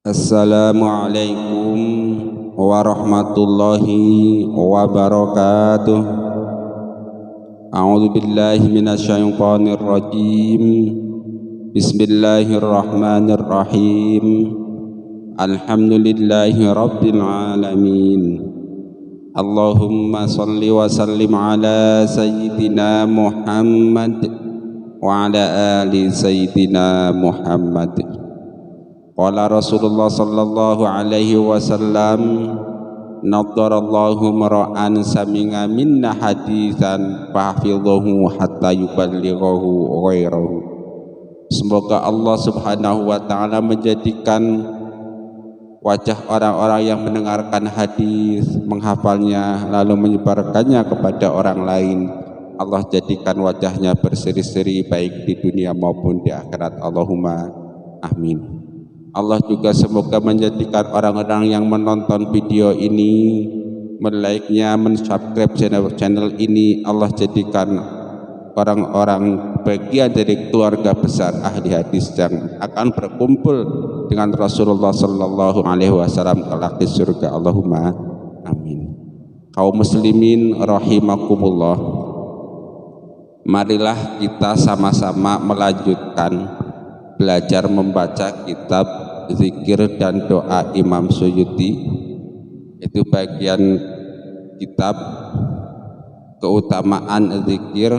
Assalamualaikum warahmatullahi wabarakatuh. A'udzu billahi minasyaitonir rajim. Bismillahirrahmanirrahim. Alhamdulillahi rabbil alamin. Allahumma shalli wa sallim ala sayyidina Muhammad wa ala ali sayyidina Muhammad. Qala Rasulullah sallallahu alaihi wasallam, naddarallahu mar'an sami'a minna haditsan fahfidhahu hatta yuballighahu ghairahu. Semoga Allah subhanahu wa ta'ala menjadikan wajah orang-orang yang mendengarkan hadis, menghafalnya, lalu menyebarkannya kepada orang lain. Allah jadikan wajahnya berseri-seri baik di dunia maupun di akhirat. Allahumma amin. Allah juga semoga menjadikan orang-orang yang menonton video ini, men-like-nya, men-subscribe channel ini, Allah jadikan orang-orang bagian dari keluarga besar ahli hadis yang akan berkumpul dengan Rasulullah sallallahu alaihi wasallam kelak di surga. Allahumma amin. Kaum muslimin rahimakumullah, marilah kita sama-sama melanjutkan belajar membaca kitab zikir dan doa Imam Suyuti. Itu bagian kitab keutamaan zikir,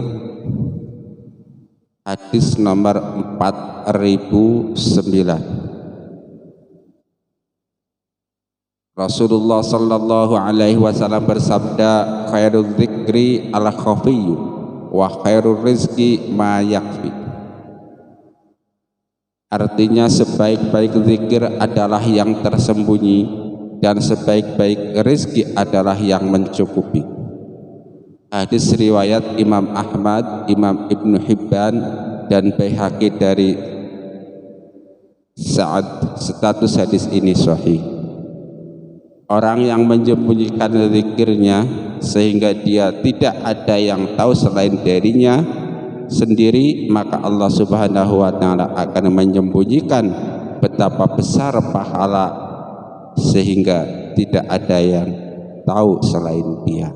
hadis nomor 4009. Rasulullah sallallahu alaihi wasallam bersabda, khairul zikri al khafiyyu wa khairul rizqi ma yakfi. Artinya sebaik-baik zikir adalah yang tersembunyi dan sebaik-baik rezeki adalah yang mencukupi. Hadis riwayat Imam Ahmad, Imam Ibnu Hibban dan Baihaqi dari Sa'ad. Status hadis ini sahih. Orang yang menyembunyikan zikirnya sehingga dia tidak ada yang tahu selain dirinya sendiri, maka Allah subhanahu wa ta'ala akan menyembunyikan betapa besar pahala sehingga tidak ada yang tahu selain dia.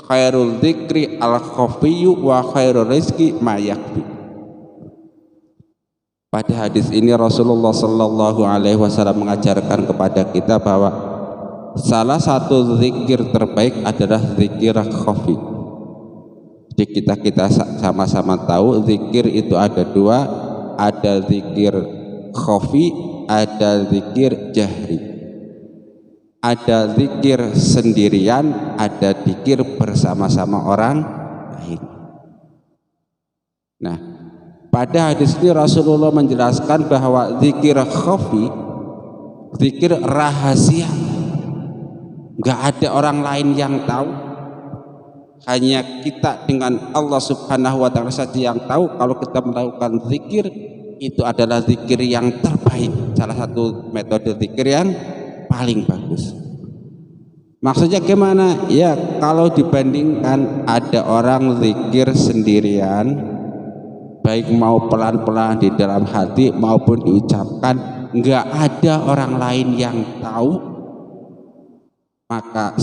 Khairul dzikri al khafiyyu wa khairul rizqi ma yakfi. Pada hadis ini Rasulullah sallallahu alaihi wasallam mengajarkan kepada kita bahwa salah satu zikir terbaik adalah zikir khafi. Jadi kita sama-sama tahu zikir itu ada dua, ada zikir khafi, ada zikir jahri. Ada zikir sendirian, ada zikir bersama-sama orang lain. Nah, pada hadis ini Rasulullah menjelaskan bahwa zikir khafi, zikir rahasia, nggak ada orang lain yang tahu, hanya kita dengan Allah subhanahu wa ta'ala saja yang tahu. Kalau kita melakukan zikir, itu adalah zikir yang terbaik, salah satu metode zikir yang paling bagus. Maksudnya gimana? Ya, kalau dibandingkan ada orang zikir sendirian, baik mau pelan-pelan di dalam hati maupun diucapkan, nggak ada orang lain yang tahu, maka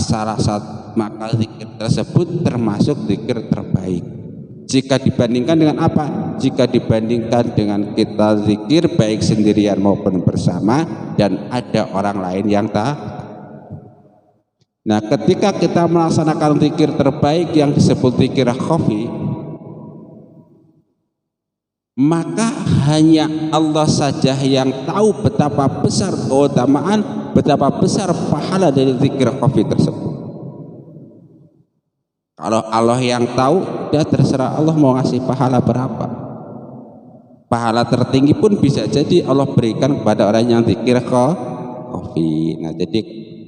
zikir tersebut termasuk zikir terbaik. Jika dibandingkan dengan apa? Jika dibandingkan dengan kita zikir baik sendirian maupun bersama dan ada orang lain yang tahu. Nah, ketika kita melaksanakan zikir terbaik yang disebut zikir khafi, maka hanya Allah saja yang tahu betapa besar keutamaan, betapa besar pahala dari zikir khafi tersebut. Kalau Allah yang tahu, dia terserah Allah mau ngasih pahala berapa. Pahala tertinggi pun bisa jadi Allah berikan kepada orang yang zikir khafi. Nah, jadi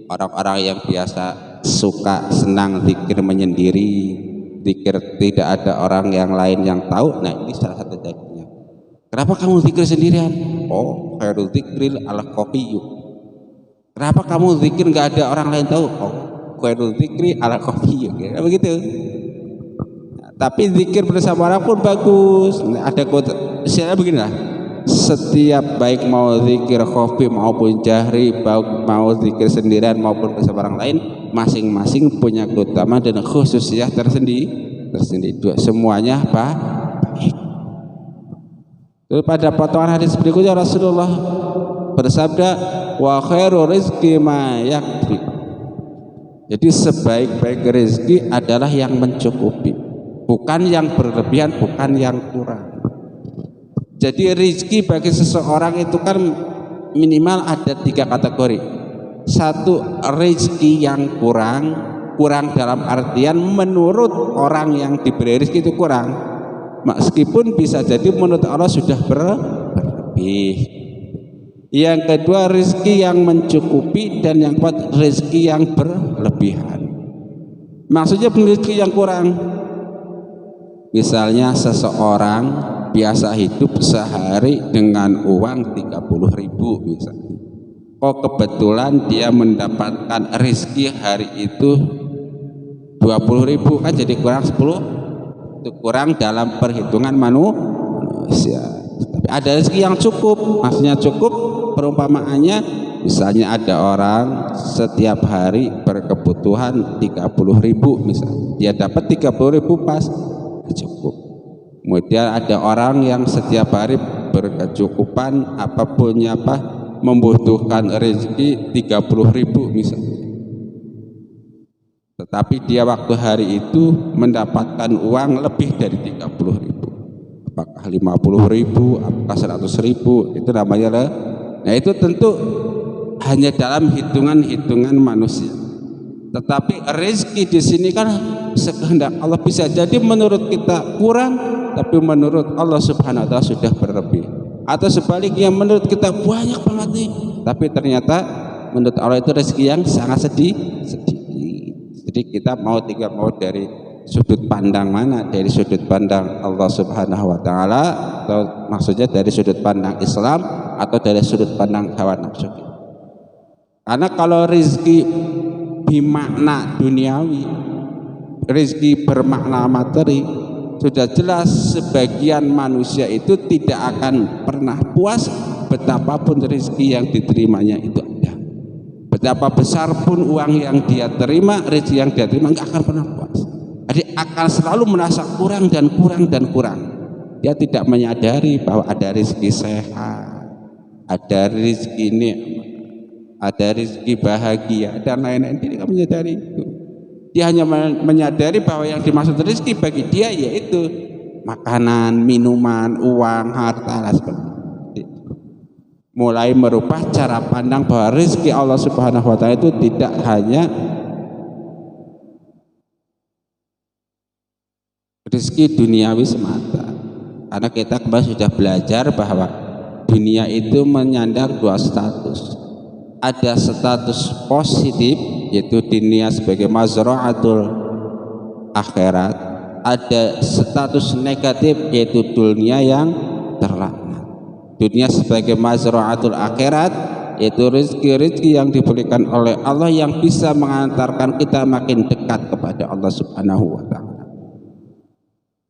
orang-orang yang biasa suka senang zikir menyendiri, zikir tidak ada orang yang lain yang tahu, nah ini salah satu jadinya. Kenapa kamu zikir sendirian? Oh, khairul dzikril al khafiyyu. Kenapa kamu zikir nggak ada orang lain tahu? Oh, khairul dzikri al khafiyyu. Ya, begitu. Nah, tapi zikir bersama orang pun bagus. Nah, ada kode, istilahnya beginilah. setiap baik mau zikir khafi maupun jahri, mau zikir sendirian maupun bersama orang lain, masing-masing punya keutamaan dan khususiyah tersendiri. Semuanya baik. Lalu pada potongan hadis berikutnya Rasulullah bersabda, wa khairu rizqi ma yakfi. Jadi sebaik-baik rezeki adalah yang mencukupi, bukan yang berlebihan, bukan yang kurang. Jadi rezeki bagi seseorang itu kan minimal ada 3 kategori. Satu, rezeki yang kurang dalam artian menurut orang yang diberi rezeki itu kurang, meskipun bisa jadi menurut Allah sudah berlebih. Yang kedua, rezeki yang mencukupi, dan yang keempat, rezeki yang berlebihan. Maksudnya rezeki yang kurang, misalnya seseorang biasa hidup sehari dengan uang 30.000 misalnya. Oh, kebetulan dia mendapatkan rezeki hari itu 20.000, kan jadi kurang 10. Itu kurang dalam perhitungan manusia. Tapi ada rezeki yang cukup. Maksudnya cukup, perumpamaannya misalnya ada orang setiap hari berkebutuhan 30.000 misalnya. Dia dapat 30.000 pas, cukup. Kemudian ada orang yang setiap hari berkecukupan apapun membutuhkan rezeki 30.000 misalnya. Tetapi dia waktu hari itu mendapatkan uang lebih dari 30.000. Apakah 50.000, apakah 100.000, itu namanya lah. Nah, itu tentu hanya dalam hitungan-hitungan manusia. Tetapi rezeki di sini kan sekehendak Allah, bisa jadi menurut kita kurang, tapi menurut Allah Subhanahu wa taala sudah berlebih. Atau sebaliknya, menurut kita banyak banget nih, tapi ternyata menurut Allah itu rezeki yang sangat sedikit. Jadi kita mau dari sudut pandang mana? Dari sudut pandang Allah Subhanahu wa taala, atau maksudnya dari sudut pandang Islam, atau dari sudut pandang hawa nafsu kita. Karena kalau rezeki bermakna duniawi, rezeki bermakna materi, sudah jelas sebagian manusia itu tidak akan pernah puas betapapun rezeki yang diterimanya itu ada. Betapa besar pun uang yang dia terima, rezeki yang dia terima, nggak akan pernah puas. Jadi akan selalu merasa kurang dan kurang dan kurang. Dia tidak menyadari bahwa ada rezeki sehat, ada rezeki nikmat, ada rezeki bahagia, dan lain-lain. Dia tidak menyadari itu. Dia hanya menyadari bahwa yang dimaksud rezeki bagi dia yaitu makanan, minuman, uang, harta, seperti itu. Mulai merubah cara pandang bahwa rezeki Allah Subhanahu wa taala itu tidak hanya rezeki duniawi semata. Karena kita kemarin sudah belajar bahwa dunia itu menyandang 2 status. Ada status positif, yaitu dunia sebagai mazra'atul akhirat. Ada status negatif, yaitu dunia yang terlaknat. Dunia sebagai mazra'atul akhirat, yaitu rezeki-rezeki yang diberikan oleh Allah yang bisa mengantarkan kita makin dekat kepada Allah Subhanahu wa taala.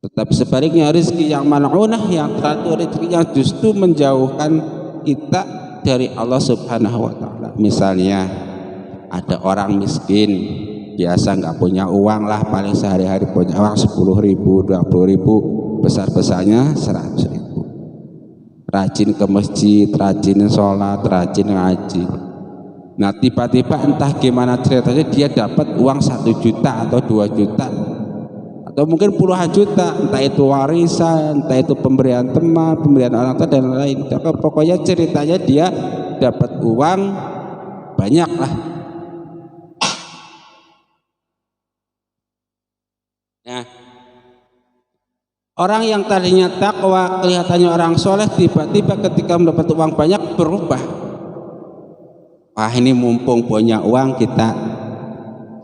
Tetapi sebaliknya rezeki yang mal'unah, yang teratur, rezeki yang justru menjauhkan kita dari Allah Subhanahu wa taala. Misalnya ada orang miskin, biasa nggak punya uang lah, paling sehari-hari punya uang 10.000, 20.000, besar-besarnya 100.000. Rajin ke masjid, rajin sholat, rajin ngaji. Nah, tiba-tiba entah gimana ceritanya dia dapat uang 1 juta atau 2 juta, atau mungkin puluhan juta, entah itu warisan, entah itu pemberian teman, pemberian orang tua, dan lain. Pokoknya ceritanya dia dapat uang banyak lah. Nah, orang yang tadinya takwa, kelihatannya orang soleh, tiba-tiba ketika mendapat uang banyak berubah. Wah, ini mumpung punya uang, kita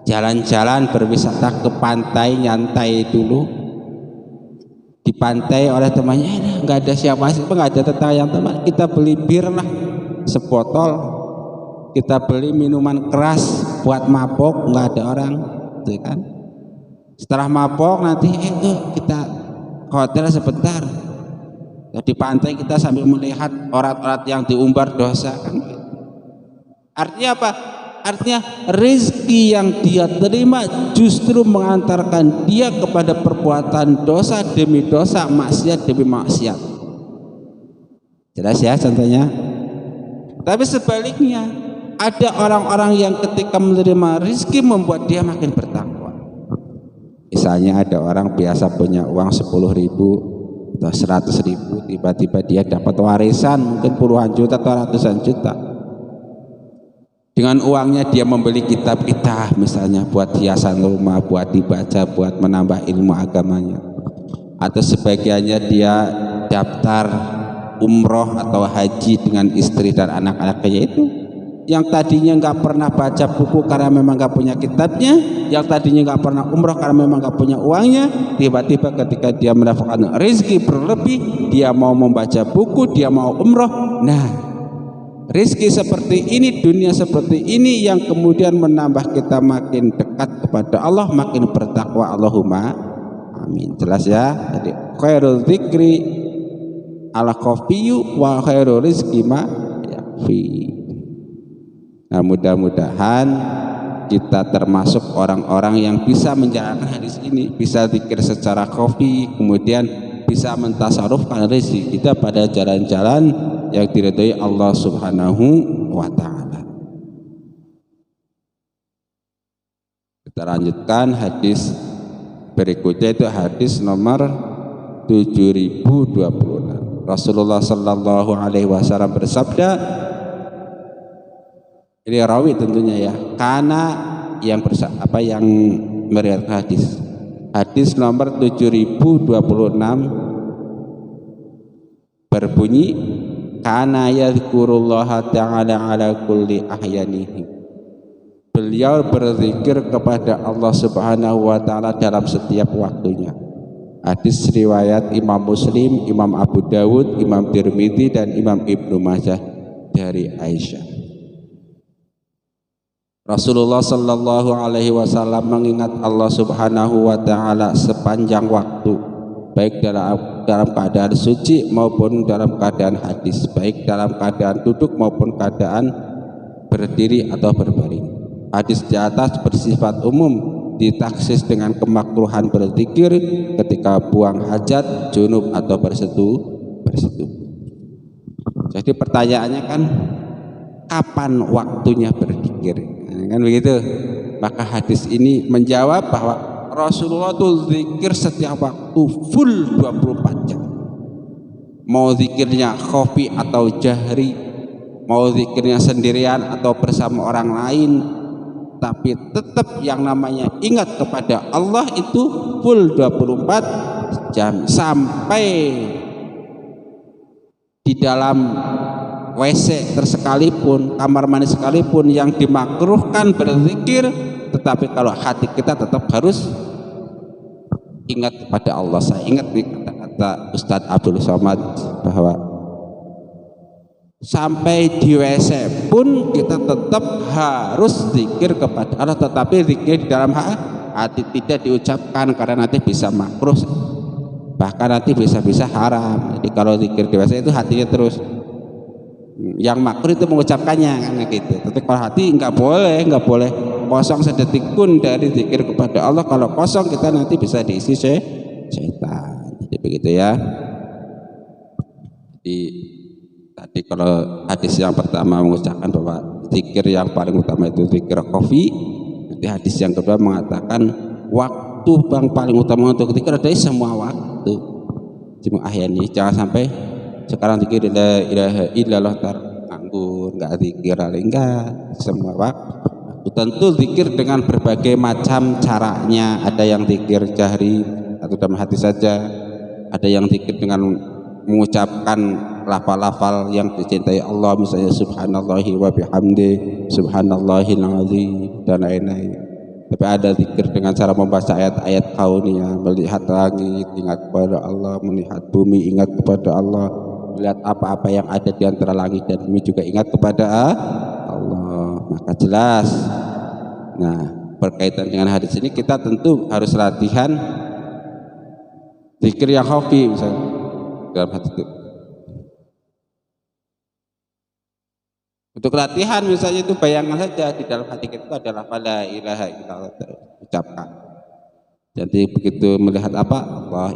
jalan-jalan berwisata ke pantai, nyantai dulu. Di pantai oleh temannya, nggak ada siapa-siapa, nggak ada tetangga yang teman, kita beli bir lah sebotol, kita beli minuman keras buat mabok, nggak ada orang, gitu kan. Setelah mabok nanti kita hotel sebentar, Di pantai kita sambil melihat orat-orat yang diumbar dosa kan. Artinya apa? Artinya rezeki yang dia terima justru mengantarkan dia kepada perbuatan dosa demi dosa, maksiat demi maksiat. Jelas ya contohnya. Tapi sebaliknya, ada orang-orang yang ketika menerima rezeki membuat dia makin bertakwa. Misalnya ada orang biasa punya uang 10.000 atau 100.000, tiba-tiba dia dapat warisan mungkin puluhan juta atau ratusan juta. Dengan uangnya dia membeli kitab-kitab misalnya buat hiasan rumah, buat dibaca, buat menambah ilmu agamanya. Atau sebagiannya dia daftar umroh atau haji dengan istri dan anak-anaknya itu. Yang tadinya nggak pernah baca buku karena memang nggak punya kitabnya, yang tadinya nggak pernah umroh karena memang nggak punya uangnya, tiba-tiba ketika dia mendapatkan rezeki berlebih, dia mau membaca buku, dia mau umroh. Nah, rezeki seperti ini, dunia seperti ini yang kemudian menambah kita makin dekat kepada Allah, makin bertakwa. Allahumma amin. Jelas ya. Jadi khairul dzikri ala qafiyu wa khairul rizqi ma yakfi. Nah, mudah-mudahan kita termasuk orang-orang yang bisa menjalankan hadis ini, bisa zikir secara khafi, kemudian bisa mentasarufkan rezeki kita pada jalan-jalan yang diridhoi Allah Subhanahu wa taala. Kita lanjutkan hadis berikutnya, itu hadis nomor 7026. Rasulullah sallallahu alaihi wasallam bersabda, ini rawi tentunya ya, karena yang yang meriwayatkan hadis nomor 7026 berbunyi, kana yadhkurullaha ta'ala ala kulli ahyanihi. Beliau berzikir kepada Allah Subhanahu wa taala dalam setiap waktunya. Hadis riwayat Imam Muslim, Imam Abu Dawud, Imam Tirmidzi dan Imam Ibnu Majah dari Aisyah. Rasulullah sallallahu alaihi wasallam mengingat Allah Subhanahu wa taala sepanjang waktu, baik dalam keadaan suci maupun dalam keadaan hadis, baik dalam keadaan duduk maupun keadaan berdiri atau berbaring. Hadis di atas bersifat umum, ditaksis dengan kemakruhan berzikir ketika buang hajat, junub atau bersetubuh. Jadi pertanyaannya kan, kapan waktunya berzikir? Kan begitu. Maka hadis ini menjawab bahwa Rasulullah itu zikir setiap waktu, full 24 jam. Mau zikirnya khafi atau jahri, mau zikirnya sendirian atau bersama orang lain, tapi tetap yang namanya ingat kepada Allah itu full 24 jam. Sampai di dalam WC tersekalipun, kamar mandi sekalipun yang dimakruhkan berzikir, tetapi kalau hati kita tetap harus ingat kepada Allah. Saya ingat nih kata Ustadz Abdul Somad bahwa sampai di WC pun kita tetap harus zikir kepada Allah, tetapi zikir di dalam hati, tidak diucapkan karena nanti bisa makruh, bahkan nanti bisa haram. Jadi kalau zikir di WC itu hatinya terus, yang makruh itu mengucapkannya kan gitu. Tapi kalau hati nggak boleh kosong sedetik pun dari zikir kepada Allah. Kalau kosong kita nanti bisa diisi setan. Jadi begitu ya. Tadi kalau hadis yang pertama mengucapkan bahwa zikir yang paling utama itu zikir khafi, nanti hadis yang kedua mengatakan waktu yang paling utama untuk zikir adalah semua waktu. Cuma ahyani, jangan sampai sekarang zikir la ilaha illallah nganggur, enggak zikir enggak, semua waktu. Tentu zikir dengan berbagai macam caranya. Ada yang zikir jahri atau dalam hati saja, ada yang zikir dengan mengucapkan lafal-lafal yang dicintai Allah, misalnya subhanallahi wa bihamdi, subhanallahil azim dan lain-lain. Tapi ada zikir dengan cara membaca ayat-ayat kauniyah, melihat langit ingat kepada Allah, melihat bumi ingat kepada Allah, melihat apa-apa yang ada di antara langit dan bumi juga ingat kepada Allah. Maka jelas. Nah, berkaitan dengan hadis ini kita tentu harus latihan zikir yang khafi misalnya dalam hati itu. Untuk latihan misalnya itu bayangkan saja di dalam hati kita itu adalah la ilaha illallah ucapkan. Jadi begitu melihat apa Allah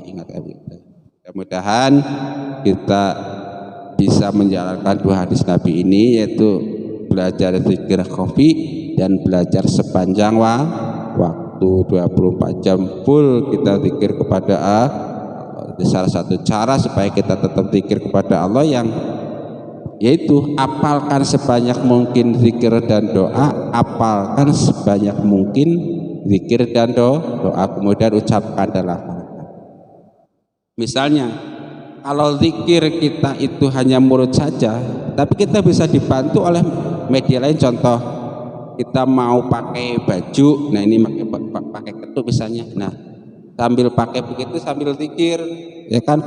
ingat gitu. Mudah-mudahan kita bisa menjalankan dua hadis Nabi ini, yaitu belajar zikir khafi dan belajar sepanjang waktu 24 jam full kita zikir kepada Allah. Salah satu cara supaya kita tetap zikir kepada Allah yang yaitu apalkan sebanyak mungkin zikir dan doa, apalkan sebanyak mungkin zikir dan doa, kemudian ucapkan dalam hati. Misalnya kalau zikir kita itu hanya mulut saja, tapi kita bisa dibantu oleh media lain. Contoh, kita mau pakai baju, nah ini pakai ketuk misalnya, nah sambil pakai begitu sambil zikir, ya kan,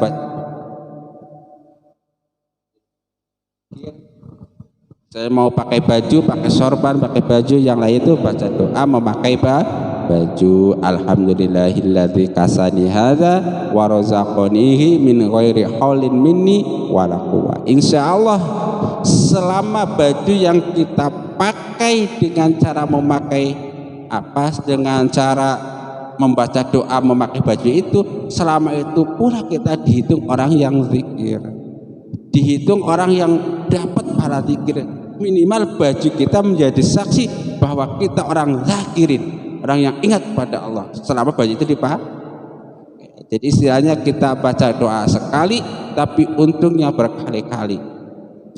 saya mau pakai baju, pakai sorban, pakai baju yang lain itu baca doa memakai baju. Alhamdulillahilladzi kasani hadza wa razaqanihi min ghairi haulin minni wala quwwah. Insyaallah selama baju yang kita pakai dengan cara memakai dengan cara membaca doa memakai baju itu, selama itu pula kita dihitung orang yang zikir, dihitung orang yang dapat pahala zikir. Minimal baju kita menjadi saksi bahwa kita orang zakirin, orang yang ingat pada Allah selama baju itu dipakai. Jadi istilahnya kita baca doa sekali tapi untungnya berkali-kali.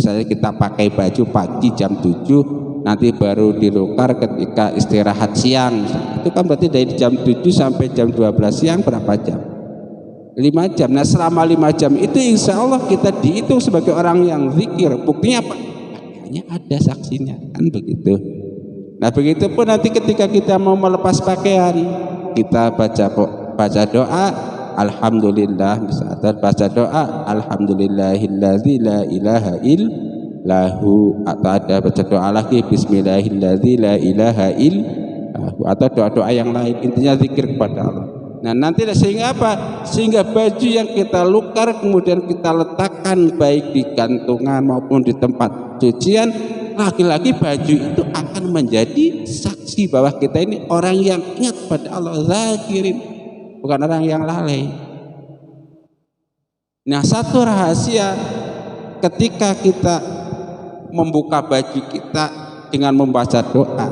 Misalnya kita pakai baju pagi jam 7, nanti baru dilukar ketika istirahat siang, itu kan berarti dari jam 7 sampai jam 12 siang berapa jam? 5 jam. Nah selama 5 jam itu insya Allah kita dihitung sebagai orang yang zikir. Buktinya apa? Hanya ada saksinya, kan begitu. Nah begitu pun nanti ketika kita mau melepas pakaian, kita baca doa alhamdulillah, misalnya baca doa alhamdulillahilladzi la ilaha illahu, atau ada baca doa lagi bismillahilladzi la ilaha illahu, atau doa-doa yang lain, intinya zikir kepada Allah. Nah nanti sehingga apa? Sehingga baju yang kita lukar kemudian kita letakkan baik di gantungan maupun di tempat cucian, lagi-lagi baju itu akan menjadi saksi bahwa kita ini orang yang ingat pada Allah, zakirin, bukan orang yang lalai. Nah satu rahasia ketika kita membuka baju kita dengan membaca doa,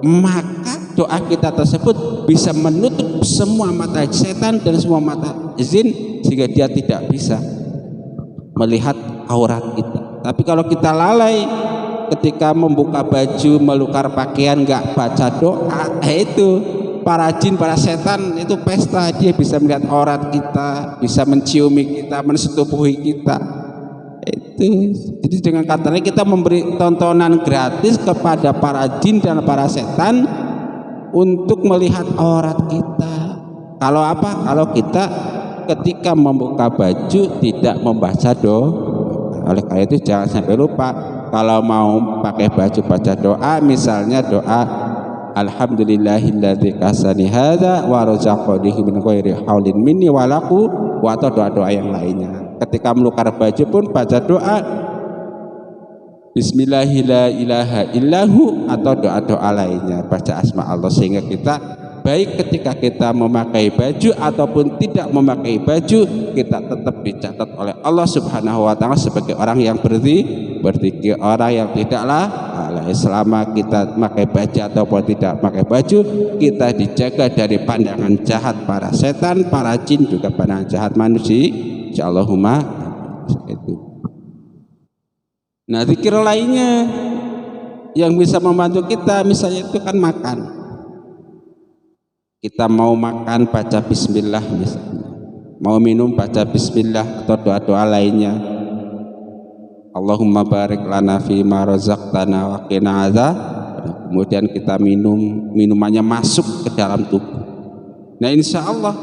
maka doa kita tersebut bisa menutup semua mata setan dan semua mata jin sehingga dia tidak bisa melihat aurat kita. Tapi kalau kita lalai ketika membuka baju, melukar pakaian, nggak baca doa, itu para jin, para setan itu pesta, dia bisa melihat aurat kita, bisa menciumi kita, mensetubuhi kita. Itu jadi dengan kata lain kita memberi tontonan gratis kepada para jin dan para setan untuk melihat aurat kita. Kalau apa? Kalau kita ketika membuka baju tidak membaca doa. Oleh karena itu jangan sampai lupa kalau mau pakai baju baca doa, misalnya doa alhamdulillahilladzi kasani hadza wa razaqanihi min ghairi haulin minni wala quwwah, atau doa-doa yang lainnya. Ketika melukar baju pun baca doa bismillahirrahmanirrahim atau doa-doa lainnya, baca asma Allah, sehingga kita baik ketika kita memakai baju ataupun tidak memakai baju, kita tetap dicatat oleh Allah Subhanahu wa taala sebagai orang yang berzikir, orang yang tidaklah lalai. Selama kita memakai baju ataupun tidak memakai baju, kita dijaga dari pandangan jahat para setan, para jin, juga pandangan jahat manusia. Insyaallah itu. Nah, zikir lainnya yang bisa membantu kita misalnya itu kan makan. Kita mau makan baca bismillah misalnya, mau minum baca bismillah atau doa-doa lainnya. Allahumma barik lana fi ma razaqtana wa qina adzab. Kemudian kita minum, minumannya masuk ke dalam tubuh. Nah insya Allah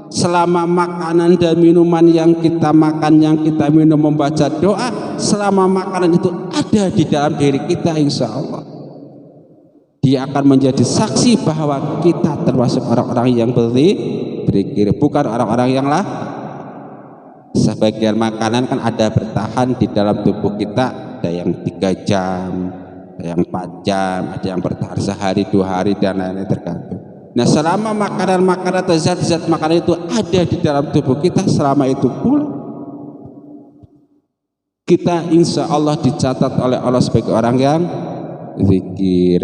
selama makanan dan minuman yang kita makan, yang kita minum, membaca doa, selama makanan itu ada di dalam diri kita, insya Allah dia akan menjadi saksi bahwa kita termasuk orang-orang yang berzikir, bukan orang-orang yang sebagian makanan kan ada bertahan di dalam tubuh kita ada yang 3 jam, ada yang 4 jam, ada yang bertahan sehari 2 hari dan lain-lain, tergantung. Nah, selama makanan-makanan atau zat-zat makanan itu ada di dalam tubuh kita, selama itu pula kita insya Allah dicatat oleh Allah sebagai orang yang zikir.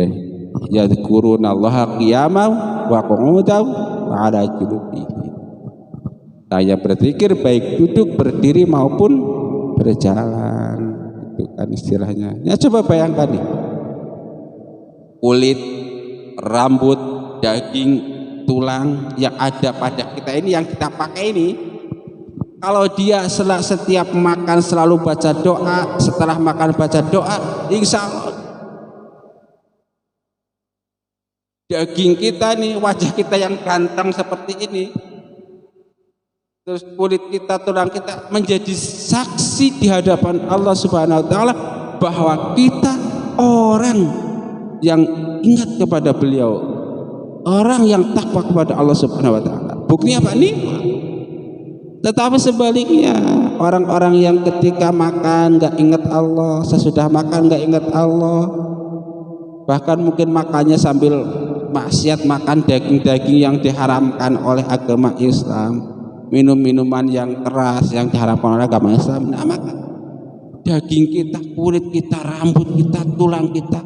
Yadhkurunallaha qiyaman wa qu'udan wa 'ala junubihim. Saya berzikir baik duduk, berdiri maupun berjalan. Itu kan istilahnya. Ya, coba bayangkan nih. Kulit, rambut, daging, tulang yang ada pada kita ini, yang kita pakai ini, kalau dia setiap makan selalu baca doa, setelah makan baca doa, insya Allah daging kita nih, wajah kita yang ganteng seperti ini, terus kulit kita, tulang kita menjadi saksi di hadapan Allah Subhanahu wa taala bahwa kita orang yang ingat kepada beliau, orang yang takwa kepada Allah Subhanahu wa taala. Buktinya apa nih? Tetapi sebaliknya, orang-orang yang ketika makan nggak ingat Allah, sesudah makan nggak ingat Allah, bahkan mungkin makannya sambil maksiat, makan daging-daging yang diharamkan oleh agama Islam, minum minuman yang keras yang diharamkan oleh agama Islam. Nah, maka daging kita, kulit kita, rambut kita, tulang kita,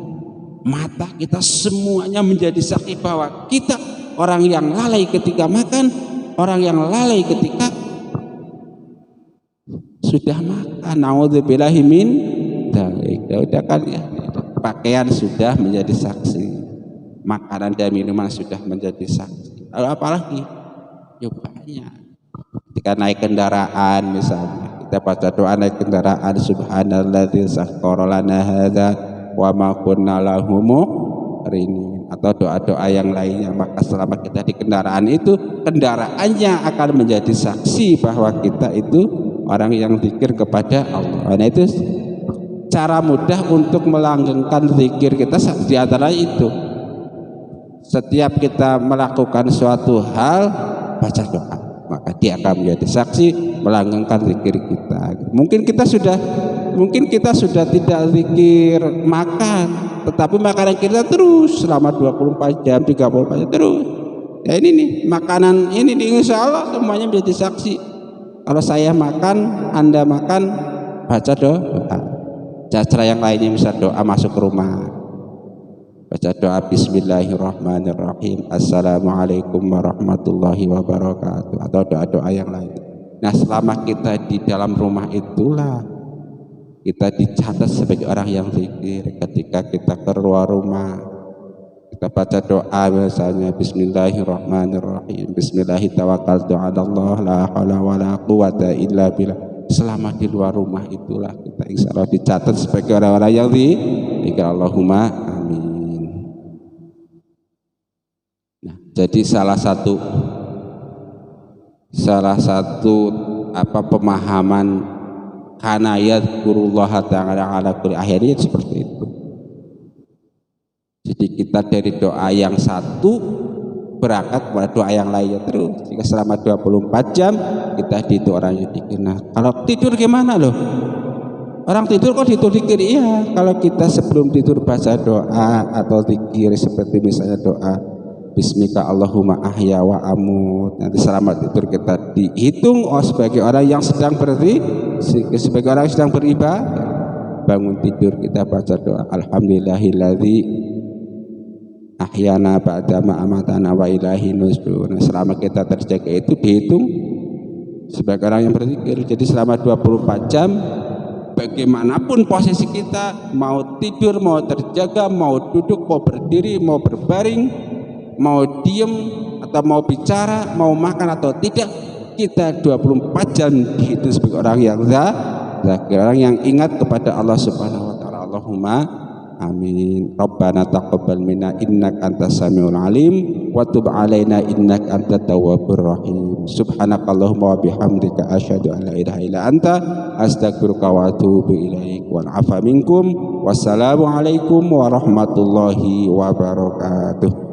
mata kita, semuanya menjadi saksi bahwa kita orang yang lalai ketika makan, orang yang lalai ketika sudah makan. Naudzubillahi min dzalik. Udah kan ya, pakaian sudah menjadi saksi, makanan dan minuman sudah menjadi saksi. Lalu apalagi? Ya banyak. Ketika naik kendaraan misalnya, kita baca doa naik kendaraan, subhanalladzi sakhkhara lana hadza wa ma kunna lahu muqrinin, atau doa-doa yang lainnya. Maka selama kita di kendaraan itu, kendaraannya akan menjadi saksi bahwa kita itu orang yang zikir kepada Allah. Nah, itu cara mudah untuk melanggengkan zikir kita. Di antara itu, setiap kita melakukan suatu hal, baca doa, maka dia akan menjadi saksi melanggengkan zikir kita. Mungkin kita sudah tidak zikir makan, tetapi makanan kita terus selama 24 jam, 34 jam terus. Ya ini nih, makanan ini insya Allah semuanya menjadi saksi. Kalau saya makan, Anda makan, baca doa. Cara yang lainnya bisa doa masuk ke rumah, baca doa Bismillahirrahmanirrahim, Assalamualaikum warahmatullahi wabarakatuh, atau doa-doa yang lain. Nah, selama kita di dalam rumah itulah kita dicatat sebagai orang yang zikir. Ketika kita keluar rumah, kita baca doa misalnya Bismillahirrahmanirrahim, Bismillahirrahmanirrahim, la haula wala quwata illa billah. Selama di luar rumah itulah kita insya Allah dicatat sebagai orang-orang yang zikir. Allahumma amin. Nah, jadi salah satu pemahaman kana yadhkurullaha ta'ala ala kulli ahyani seperti itu. Jadi kita dari doa yang satu berangkat kepada doa yang lainnya terus. Jika selama 24 jam kita itu orang yang zikir. Nah, kalau tidur gimana loh? Orang tidur kok dikir? Iya, kalau kita sebelum tidur baca doa atau zikir seperti misalnya doa Bismika Allahumma ahya wa amut. Nanti selama tidur kita dihitung sebagai orang yang sedang sebagai orang yang sedang beribadah. Bangun tidur kita baca doa Alhamdulillahilladzi ahyana ba'dama amatana wa ilahi nusyur. Selama kita terjaga itu dihitung sebagai orang yang berzikir. Jadi selama 24 jam bagaimanapun posisi kita, mau tidur, mau terjaga, mau duduk, mau berdiri, mau berbaring, mau diem atau mau bicara, mau makan atau tidak, kita 24 jam dihitung sebagai orang yang zakir, orang yang ingat kepada Allah Subhanahu wa taala. Allahumma amin. Rabbana taqabbal minna innaka antas samiul alim wa tub alaina innaka antat tawwabur rahim. Subhanakallahumma wa bihamdika asyhadu an la ilaha illa anta astaghfiruka wa atubu ilaik. Wal afa minkum. Wassalamu alaikum warahmatullahi wabarakatuh.